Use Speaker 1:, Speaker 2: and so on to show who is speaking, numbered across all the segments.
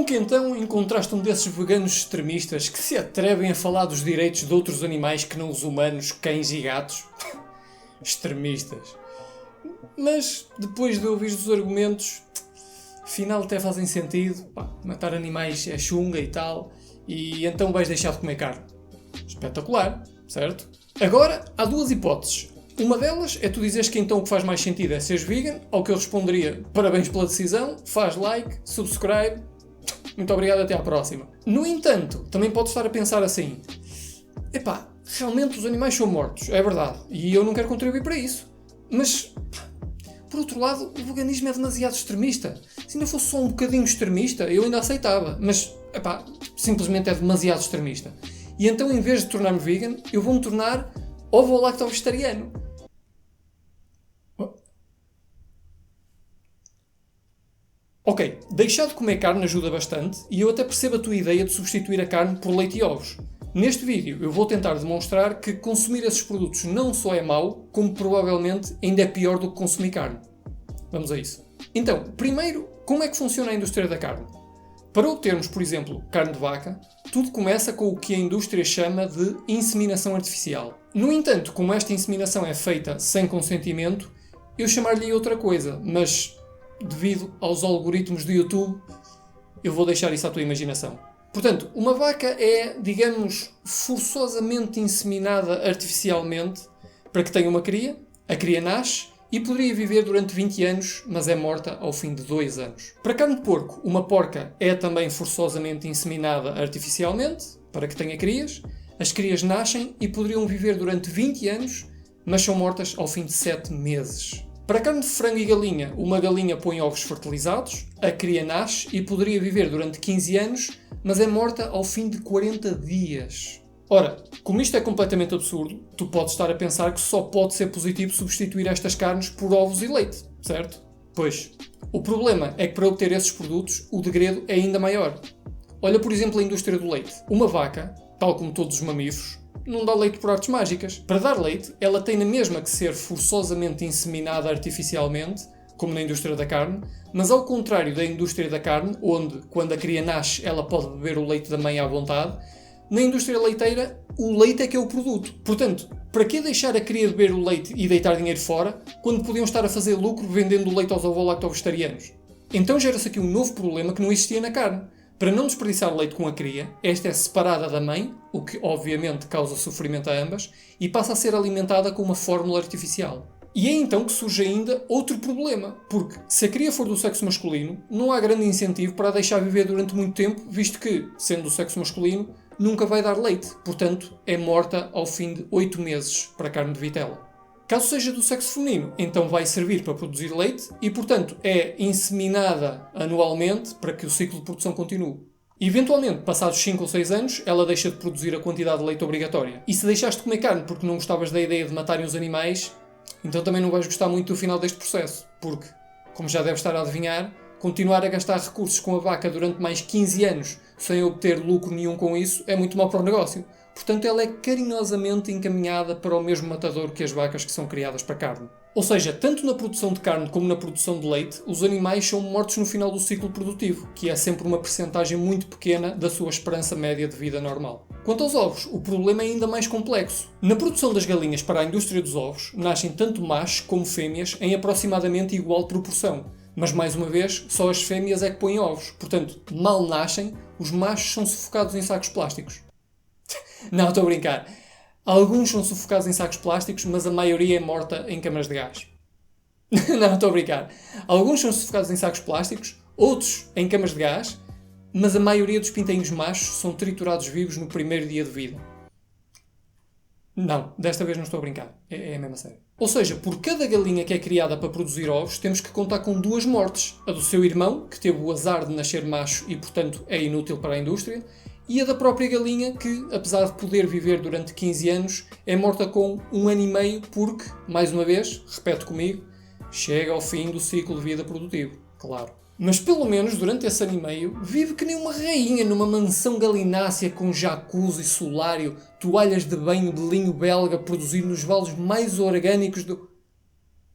Speaker 1: Com que então encontraste um desses veganos extremistas que se atrevem a falar dos direitos de outros animais que não os humanos, cães e gatos? Extremistas. Mas, depois de ouvir os argumentos, afinal até fazem sentido. Matar animais é chunga e tal, e então vais deixar de comer carne. Espetacular, certo? Agora, há duas hipóteses. Uma delas é tu dizeres que então o que faz mais sentido é seres vegan, ao que eu responderia: parabéns pela decisão, faz like, subscribe, muito obrigado, até à próxima. No entanto, também podes estar a pensar assim: realmente os animais são mortos, é verdade, e eu não quero contribuir para isso. Mas, por outro lado, o veganismo é demasiado extremista. Se ainda fosse só um bocadinho extremista, eu ainda aceitava, mas, simplesmente é demasiado extremista. E então, em vez de tornar-me vegan, eu vou-me tornar ovo-lacto-vegetariano. Ok, deixar de comer carne ajuda bastante e eu até percebo a tua ideia de substituir a carne por leite e ovos. Neste vídeo eu vou tentar demonstrar que consumir esses produtos não só é mau, como provavelmente ainda é pior do que consumir carne. Vamos a isso. Então, primeiro, como é que funciona a indústria da carne? Para obtermos, por exemplo, carne de vaca, tudo começa com o que a indústria chama de inseminação artificial. No entanto, como esta inseminação é feita sem consentimento, eu chamar-lhe outra coisa, mas devido aos algoritmos do YouTube, eu vou deixar isso à tua imaginação. Portanto, uma vaca é, digamos, forçosamente inseminada artificialmente para que tenha uma cria, a cria nasce e poderia viver durante 20 anos, mas é morta ao fim de 2 anos. Para carne de porco, uma porca é também forçosamente inseminada artificialmente para que tenha crias, as crias nascem e poderiam viver durante 20 anos, mas são mortas ao fim de 7 meses. Para a carne de frango e galinha, uma galinha põe ovos fertilizados, a cria nasce e poderia viver durante 15 anos, mas é morta ao fim de 40 dias. Ora, como isto é completamente absurdo, tu podes estar a pensar que só pode ser positivo substituir estas carnes por ovos e leite, certo? Pois, o problema é que para obter esses produtos, o degredo é ainda maior. Olha, por exemplo, a indústria do leite. Uma vaca, tal como todos os mamíferos, não dá leite por artes mágicas. Para dar leite, ela tem na mesma que ser forçosamente inseminada artificialmente, como na indústria da carne, mas ao contrário da indústria da carne, onde, quando a cria nasce, ela pode beber o leite da mãe à vontade, na indústria leiteira, o leite é que é o produto. Portanto, para que deixar a cria beber o leite e deitar dinheiro fora, quando podiam estar a fazer lucro vendendo o leite aos ovo-lacto-vegetarianos? Então gera-se aqui um novo problema que não existia na carne. Para não desperdiçar leite com a cria, esta é separada da mãe, o que obviamente causa sofrimento a ambas, e passa a ser alimentada com uma fórmula artificial. E é então que surge ainda outro problema, porque se a cria for do sexo masculino, não há grande incentivo para a deixar viver durante muito tempo, visto que, sendo do sexo masculino, nunca vai dar leite, portanto é morta ao fim de 8 meses para a carne de vitela. Caso seja do sexo feminino, então vai servir para produzir leite e, portanto, é inseminada anualmente para que o ciclo de produção continue. Eventualmente, passados 5 ou 6 anos, ela deixa de produzir a quantidade de leite obrigatória. E se deixaste de comer carne porque não gostavas da ideia de matarem os animais, então também não vais gostar muito do final deste processo, porque, como já deves estar a adivinhar, continuar a gastar recursos com a vaca durante mais 15 anos sem obter lucro nenhum com isso é muito mau para o negócio. Portanto, ela é carinhosamente encaminhada para o mesmo matador que as vacas que são criadas para carne. Ou seja, tanto na produção de carne como na produção de leite, os animais são mortos no final do ciclo produtivo, que é sempre uma percentagem muito pequena da sua esperança média de vida normal. Quanto aos ovos, o problema é ainda mais complexo. Na produção das galinhas para a indústria dos ovos, nascem tanto machos como fêmeas em aproximadamente igual proporção. Mas, mais uma vez, só as fêmeas é que põem ovos. Portanto, mal nascem, os machos são sufocados em sacos plásticos. Não, estou a brincar. Alguns são sufocados em sacos plásticos, mas a maioria é morta em câmaras de gás. Não, estou a brincar. Alguns são sufocados em sacos plásticos, outros em câmaras de gás, mas a maioria dos pintainhos machos são triturados vivos no primeiro dia de vida. Não, desta vez não estou a brincar. É mesmo a sério. Ou seja, por cada galinha que é criada para produzir ovos, temos que contar com 2 mortes. A do seu irmão, que teve o azar de nascer macho e, portanto, é inútil para a indústria, e a da própria galinha, que, apesar de poder viver durante 15 anos, é morta com 1 ano e meio porque, mais uma vez, repete comigo, chega ao fim do ciclo de vida produtivo. Claro. Mas pelo menos, durante esse ano e meio, vive que nem uma rainha numa mansão galinácea com jacuzzi, solário, toalhas de banho de linho belga produzido nos vales mais orgânicos do...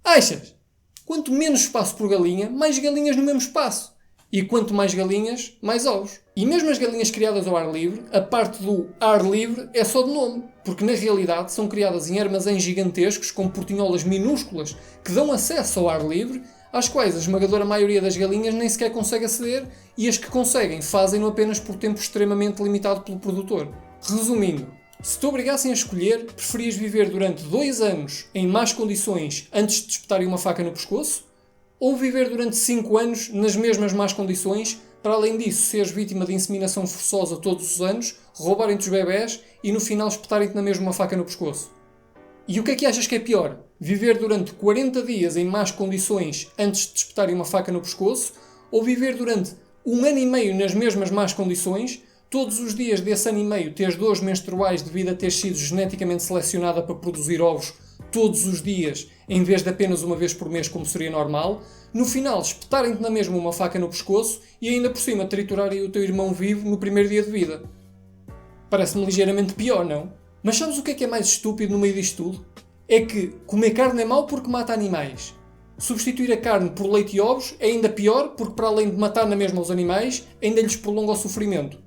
Speaker 1: Achas? Quanto menos espaço por galinha, mais galinhas no mesmo espaço. E quanto mais galinhas, mais ovos. E mesmo as galinhas criadas ao ar livre, a parte do ar livre é só de nome, porque na realidade são criadas em armazéns gigantescos com portinholas minúsculas que dão acesso ao ar livre, às quais a esmagadora maioria das galinhas nem sequer consegue aceder e as que conseguem fazem-no apenas por tempo extremamente limitado pelo produtor. Resumindo, se te obrigassem a escolher, preferias viver durante 2 anos em más condições antes de te espetarem uma faca no pescoço? Ou viver durante 5 anos nas mesmas más condições, para além disso seres vítima de inseminação forçosa todos os anos, roubarem-te os bebés e no final espetarem-te na mesma uma faca no pescoço? E o que achas que é pior? Viver durante 40 dias em más condições antes de te espetarem uma faca no pescoço? Ou viver durante 1 ano e meio nas mesmas más condições, todos os dias desse ano e meio teres dores menstruais devido a ter sido geneticamente selecionada para produzir ovos todos os dias, em vez de apenas uma vez por mês, como seria normal, no final espetarem-te na mesma uma faca no pescoço e ainda por cima triturarem o teu irmão vivo no primeiro dia de vida? Parece-me ligeiramente pior, não? Mas sabes o que é mais estúpido no meio disto tudo? É que comer carne é mau porque mata animais. Substituir a carne por leite e ovos é ainda pior porque, para além de matar na mesma os animais, ainda lhes prolonga o sofrimento.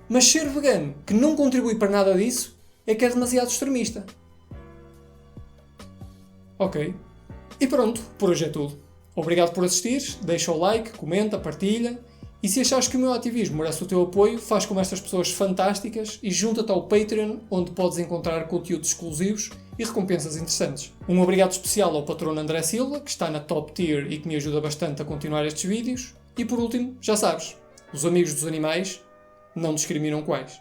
Speaker 1: Mas ser vegano, que não contribui para nada disso, é que é demasiado extremista. Ok. E pronto, por hoje é tudo. Obrigado por assistir, deixa o like, comenta, partilha. E se achares que o meu ativismo merece o teu apoio, faz como estas pessoas fantásticas e junta-te ao Patreon, onde podes encontrar conteúdos exclusivos e recompensas interessantes. Um obrigado especial ao patrono André Silva, que está na top tier e que me ajuda bastante a continuar estes vídeos. E por último, já sabes, os amigos dos animais não discriminam quais.